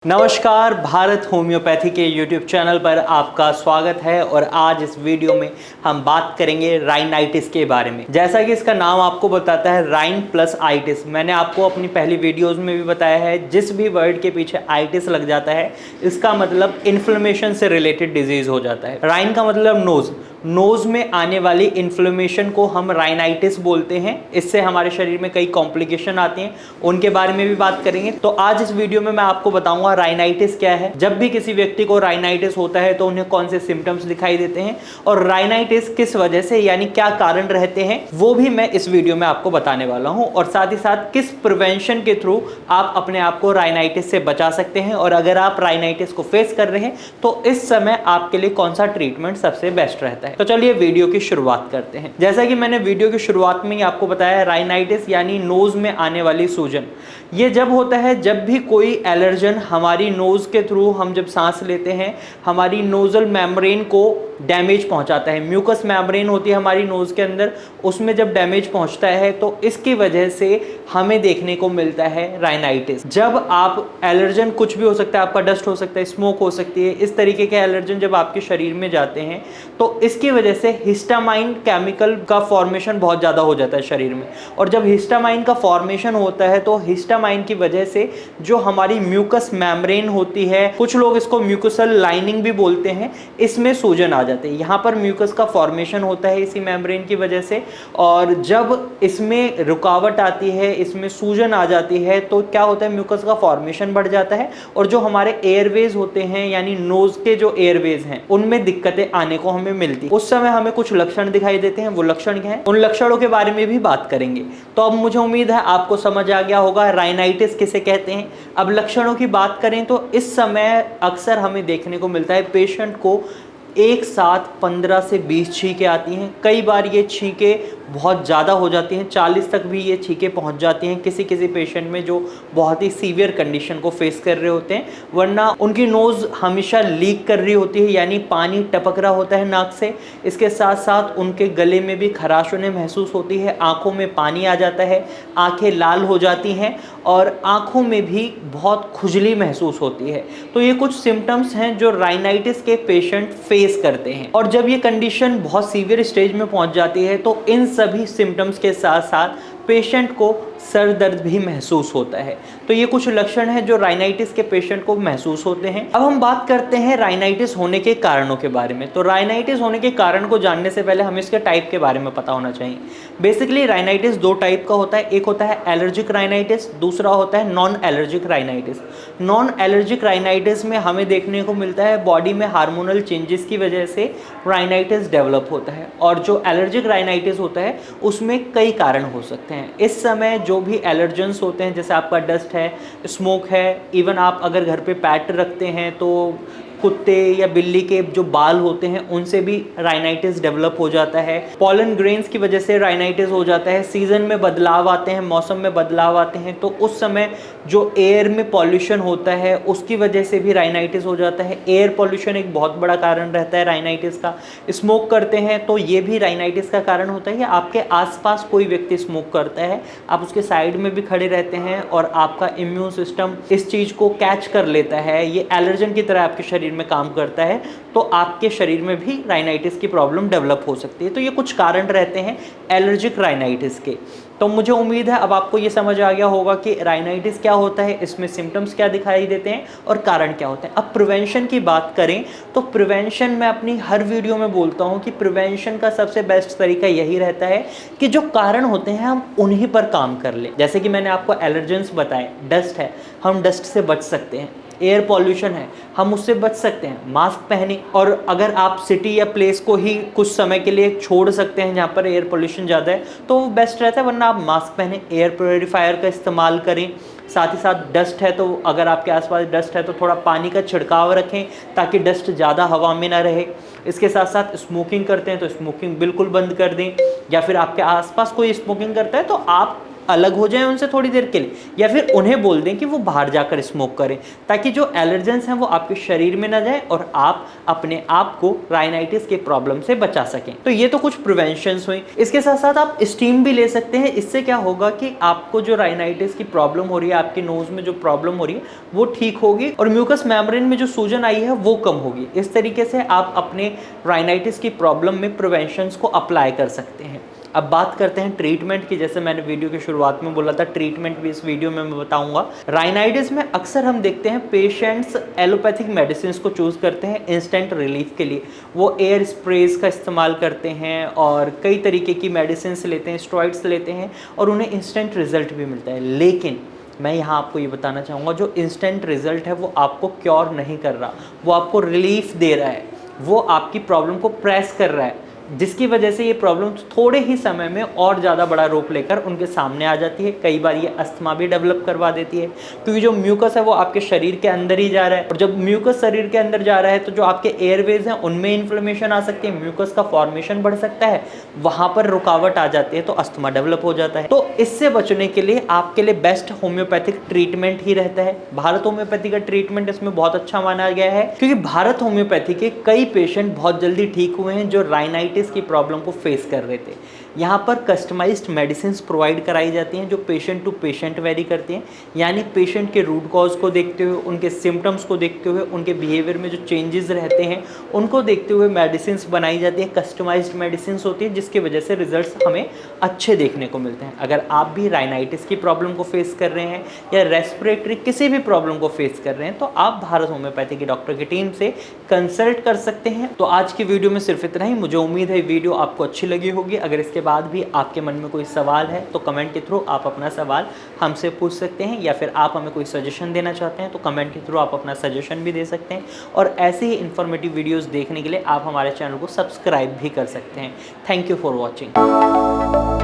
नमस्कार, भारत होम्योपैथी के YouTube channel पर आपका स्वागत है। और आज इस वीडियो में हम बात करेंगे राइनाइटिस के बारे में। जैसा कि इसका नाम आपको बताता है, राइन प्लस आइटिस। मैंने आपको अपनी पहली वीडियोस में भी बताया है, जिस भी वर्ड के पीछे आइटिस लग जाता है इसका मतलब इन्फ्लेमेशन से रिलेटेड डिजीज हो जाता है। राइन का मतलब नोज में आने वाली इन्फ्लेमेशन को हम राइनाइटिस बोलते हैं। इससे हमारे शरीर में कई कॉम्प्लिकेशन आती हैं, उनके बारे में भी बात करेंगे। तो आज इस वीडियो में मैं आपको बताऊंगा राइनाइटिस क्या है, जब भी किसी व्यक्ति को राइनाइटिस होता है तो उन्हें कौन से सिम्टम्स दिखाई देते हैं, और राइनाइटिस किस वजह से यानी क्या कारण रहते हैं वो भी मैं इस वीडियो में आपको बताने वाला हूं। और साथ ही साथ किस प्रिवेंशन के थ्रू आप अपने आप को राइनाइटिस से बचा सकते हैं, और अगर आप राइनाइटिस को फेस कर रहे हैं तो इस समय आपके लिए कौन सा ट्रीटमेंट सबसे बेस्ट रहता है। तो चलिए वीडियो की शुरुआत करते हैं। जैसा कि मैंने वीडियो की शुरुआत में ही आपको बताया, राइनाइटिस यानी नोज में आने वाली सूजन। ये जब होता है जब भी कोई एलर्जन हमारी नोज के थ्रू, हम जब सांस लेते हैं, हमारी नोजल मेम्ब्रेन को डैमेज पहुंचाता है। म्यूकस मेम्ब्रेन होती है हमारी नोज के अंदर, उसमें जब डैमेज पहुंचता है तो इसकी वजह से हमें देखने को मिलता है राइनाइटिस। जब आप एलर्जन, कुछ भी हो सकता है, आपका डस्ट हो सकता है, स्मोक हो सकती है, इस तरीके के एलर्जन जब आपके शरीर में जाते हैं तो इसकी वजह से हिस्टामाइन केमिकल का फॉर्मेशन बहुत ज़्यादा हो जाता है शरीर में। और जब हिस्टामाइन का फॉर्मेशन होता है तो हिस्टामाइन की वजह से जो हमारी म्यूकस मेम्ब्रेन होती है, कुछ लोग इसको म्यूकोसल लाइनिंग भी बोलते हैं, इसमें सूजन आ जाते हैं। यहाँ पर म्यूकस का फॉर्मेशन होता है इसी मेम्ब्रेन की वजह से, और जब इसमें रुकावट आती है, इसमें सूजन आ जाती है तो क्या होता है, म्यूकस का फॉर्मेशन बढ़ जाता है और जो हमारे एयरवेज होते हैं यानी नोज के जो एयरवेज हैं उनमें दिक्कतें आने को हमें मिलती। उस समय हमें कुछ लक्षण दिखाई देते हैं। वो लक्षण क्या है, उन लक्षणों के बारे में भी बात करेंगे। तो अब मुझे उम्मीद है आपको समझ आ गया होगा राइनाइटिस किसे कहते हैं। अब लक्षणों की बात करें तो इस समय अक्सर हमें देखने को मिलता है पेशेंट को एक साथ 15 से 20 छींकें आती हैं। कई बार ये छींकें बहुत ज़्यादा हो जाती हैं, 40 तक भी ये छींकें पहुंच जाती हैं किसी किसी पेशेंट में जो बहुत ही सीवियर कंडीशन को फेस कर रहे होते हैं। वरना उनकी नोज़ हमेशा लीक कर रही होती है यानी पानी टपक रहा होता है नाक से। इसके साथ साथ उनके गले में भी खराश होने महसूस होती है, आँखों में पानी आ जाता है, आँखें लाल हो जाती हैं और आँखों में भी बहुत खुजली महसूस होती है। तो ये कुछ सिम्टम्स हैं जो राइनाइटिस के पेशेंट फेस करते हैं। और जब ये कंडीशन बहुत सीवियर स्टेज में पहुंच जाती है तो इन सभी सिम्टम्स के साथ साथ पेशेंट को सर दर्द भी महसूस होता है। तो ये कुछ लक्षण हैं जो राइनाइटिस के पेशेंट को महसूस होते हैं। अब हम बात करते हैं राइनाइटिस होने के कारणों के बारे में। तो राइनाइटिस होने के कारण को जानने से पहले हमें इसके टाइप के बारे में पता होना चाहिए। बेसिकली राइनाइटिस दो टाइप का होता है, एक होता है एलर्जिक राइनाइटिस, दूसरा होता है non allergic rhinitis. Non allergic rhinitis में हमें देखने को मिलता है बॉडी में हार्मोनल चेंजेस की वजह से राइनाइटिस डेवलप होता है, और जो एलर्जिक राइनाइटिस होता है उसमें कई कारण हो सकते हैं। इस समय जो भी एलर्जेंस होते हैं, जैसे आपका डस्ट है, स्मोक है, इवन आप अगर घर पे पेट रखते हैं तो कुत्ते या बिल्ली के जो बाल होते हैं उनसे भी राइनाइटिस डेवलप हो जाता है। पॉलन ग्रेन्स की वजह से राइनाइटिस हो जाता है। सीजन में बदलाव आते हैं, मौसम में बदलाव आते हैं, तो उस समय जो एयर में पॉल्यूशन होता है उसकी वजह से भी राइनाइटिस हो जाता है। एयर पॉल्यूशन एक बहुत बड़ा कारण रहता है राइनाइटिस का। स्मोक करते हैं तो ये भी राइनाइटिस का कारण होता है। आपके आसपास कोई व्यक्ति स्मोक करता है, आप उसके साइड में भी खड़े रहते हैं और आपका इम्यून सिस्टम इस चीज़ को कैच कर लेता है, ये एलर्जन की तरह आपके शरीर में काम करता है, तो आपके शरीर में भी राइनाइटिस की प्रॉब्लम डेवलप हो सकती है। तो ये कुछ कारण रहते हैं एलर्जिक राइनाइटिस के। तो मुझे उम्मीद है अब आपको ये समझ आ गया होगा कि राइनाइटिस क्या होता है, इसमें सिम्टम्स क्या दिखाई देते हैं और कारण क्या होते हैं। अब प्रिवेंशन की बात करें तो प्रिवेंशन मैं अपनी हर वीडियो में बोलता हूँ कि प्रिवेंशन का सबसे बेस्ट तरीका यही रहता है कि जो कारण होते हैं हम उन्हीं पर काम कर लें। जैसे कि मैंने आपको एलर्जेंस बताए, डस्ट है, हम डस्ट से बच सकते हैं, एयर पॉल्यूशन है, हम उससे बच सकते हैं, मास्क पहने। और अगर आप सिटी या प्लेस को ही कुछ समय के लिए छोड़ सकते हैं जहाँ पर एयर पॉल्यूशन ज़्यादा है तो वो बेस्ट रहता है, वरना आप मास्क पहने, एयर प्योरीफायर का इस्तेमाल करें। साथ ही साथ डस्ट है तो अगर आपके आसपास डस्ट है तो थोड़ा पानी का छिड़काव रखें ताकि डस्ट ज़्यादा हवा में ना रहे। इसके साथ साथ स्मोकिंग करते हैं तो स्मोकिंग बिल्कुल बंद कर दें, या फिर आपके आसपास कोई स्मोकिंग करता है तो आप अलग हो जाएं उनसे थोड़ी देर के लिए, या फिर उन्हें बोल दें कि वो बाहर जाकर स्मोक करें, ताकि जो एलर्जेंस हैं वो आपके शरीर में ना जाए और आप अपने आप को राइनाइटिस के प्रॉब्लम से बचा सकें। तो ये तो कुछ प्रिवेंशंस हुई। इसके साथ साथ आप स्टीम भी ले सकते हैं। इससे क्या होगा कि आपको जो राइनाइटिस की प्रॉब्लम हो रही है, आपके नोज में जो प्रॉब्लम हो रही है वो ठीक होगी और म्यूकस मेम्ब्रेन में जो सूजन आई है वो कम होगी। इस तरीके से आप अपने राइनाइटिस की प्रॉब्लम में प्रिवेंशंस को अप्लाई कर सकते हैं। अब बात करते हैं ट्रीटमेंट की। जैसे मैंने वीडियो की शुरुआत में बोला था, ट्रीटमेंट भी इस वीडियो में मैं बताऊंगा। राइनाइटिस में अक्सर हम देखते हैं पेशेंट्स एलोपैथिक मेडिसिन को चूज करते हैं इंस्टेंट रिलीफ के लिए। वो एयर स्प्रेज का इस्तेमाल करते हैं और कई तरीके की मेडिसिन लेते हैं, स्टेरॉइड्स लेते हैं और उन्हें इंस्टेंट रिजल्ट भी मिलता है। लेकिन मैं यहाँ आपको ये बताना चाहूँगा, जो इंस्टेंट रिजल्ट है वो आपको क्योर नहीं कर रहा, वो आपको रिलीफ दे रहा है, वो आपकी प्रॉब्लम को प्रेस कर रहा है, जिसकी वजह से ये प्रॉब्लम थोड़े ही समय में और ज़्यादा बड़ा रूप लेकर उनके सामने आ जाती है। कई बार ये अस्थमा भी डेवलप करवा देती है, क्योंकि जो म्यूकस है वो आपके शरीर के अंदर ही जा रहा है और जब म्यूकस शरीर के अंदर जा रहा है तो जो आपके एयरवेज हैं उनमें इन्फ्लेमेशन आ सकती है, म्यूकस का फॉर्मेशन बढ़ सकता है, वहाँ पर रुकावट आ जाती है तो अस्थमा डेवलप हो जाता है। तो इससे बचने के लिए आपके लिए बेस्ट होम्योपैथिक ट्रीटमेंट ही रहता है। भारत होम्योपैथी का ट्रीटमेंट इसमें बहुत अच्छा माना गया है, क्योंकि भारत होम्योपैथी के कई पेशेंट बहुत जल्दी ठीक हुए हैं जो राइनाइटिस की प्रॉब्लम को फेस कर रहे थे। यहाँ पर कस्टमाइज्ड मेडिसिन प्रोवाइड कराई जाती हैं जो पेशेंट टू पेशेंट वेरी करती हैं, यानी पेशेंट के रूट कॉज को देखते हुए, उनके सिम्टम्स को देखते हुए, उनके बिहेवियर में जो चेंजेस रहते हैं उनको देखते हुए मेडिसिन बनाई जाती है। कस्टमाइज्ड मेडिसिन होती है जिसकी वजह से रिजल्ट्स हमें अच्छे देखने को मिलते हैं। अगर आप भी राइनाइटिस की प्रॉब्लम को फेस कर रहे हैं या रेस्पिरेटरी किसी भी प्रॉब्लम को फेस कर रहे हैं तो आप भारत होम्योपैथी की डॉक्टर की टीम से कंसल्ट कर सकते हैं। तो आज की वीडियो में सिर्फ इतना ही। मुझे उम्मीद है वीडियो आपको अच्छी लगी होगी। अगर इसके बाद भी आपके मन में कोई सवाल है तो कमेंट के थ्रू आप अपना सवाल हमसे पूछ सकते हैं, या फिर आप हमें कोई सजेशन देना चाहते हैं तो कमेंट के थ्रू आप अपना सजेशन भी दे सकते हैं। और ऐसे ही इन्फॉर्मेटिव वीडियोस देखने के लिए आप हमारे चैनल को सब्सक्राइब भी कर सकते हैं। Thank you for watching.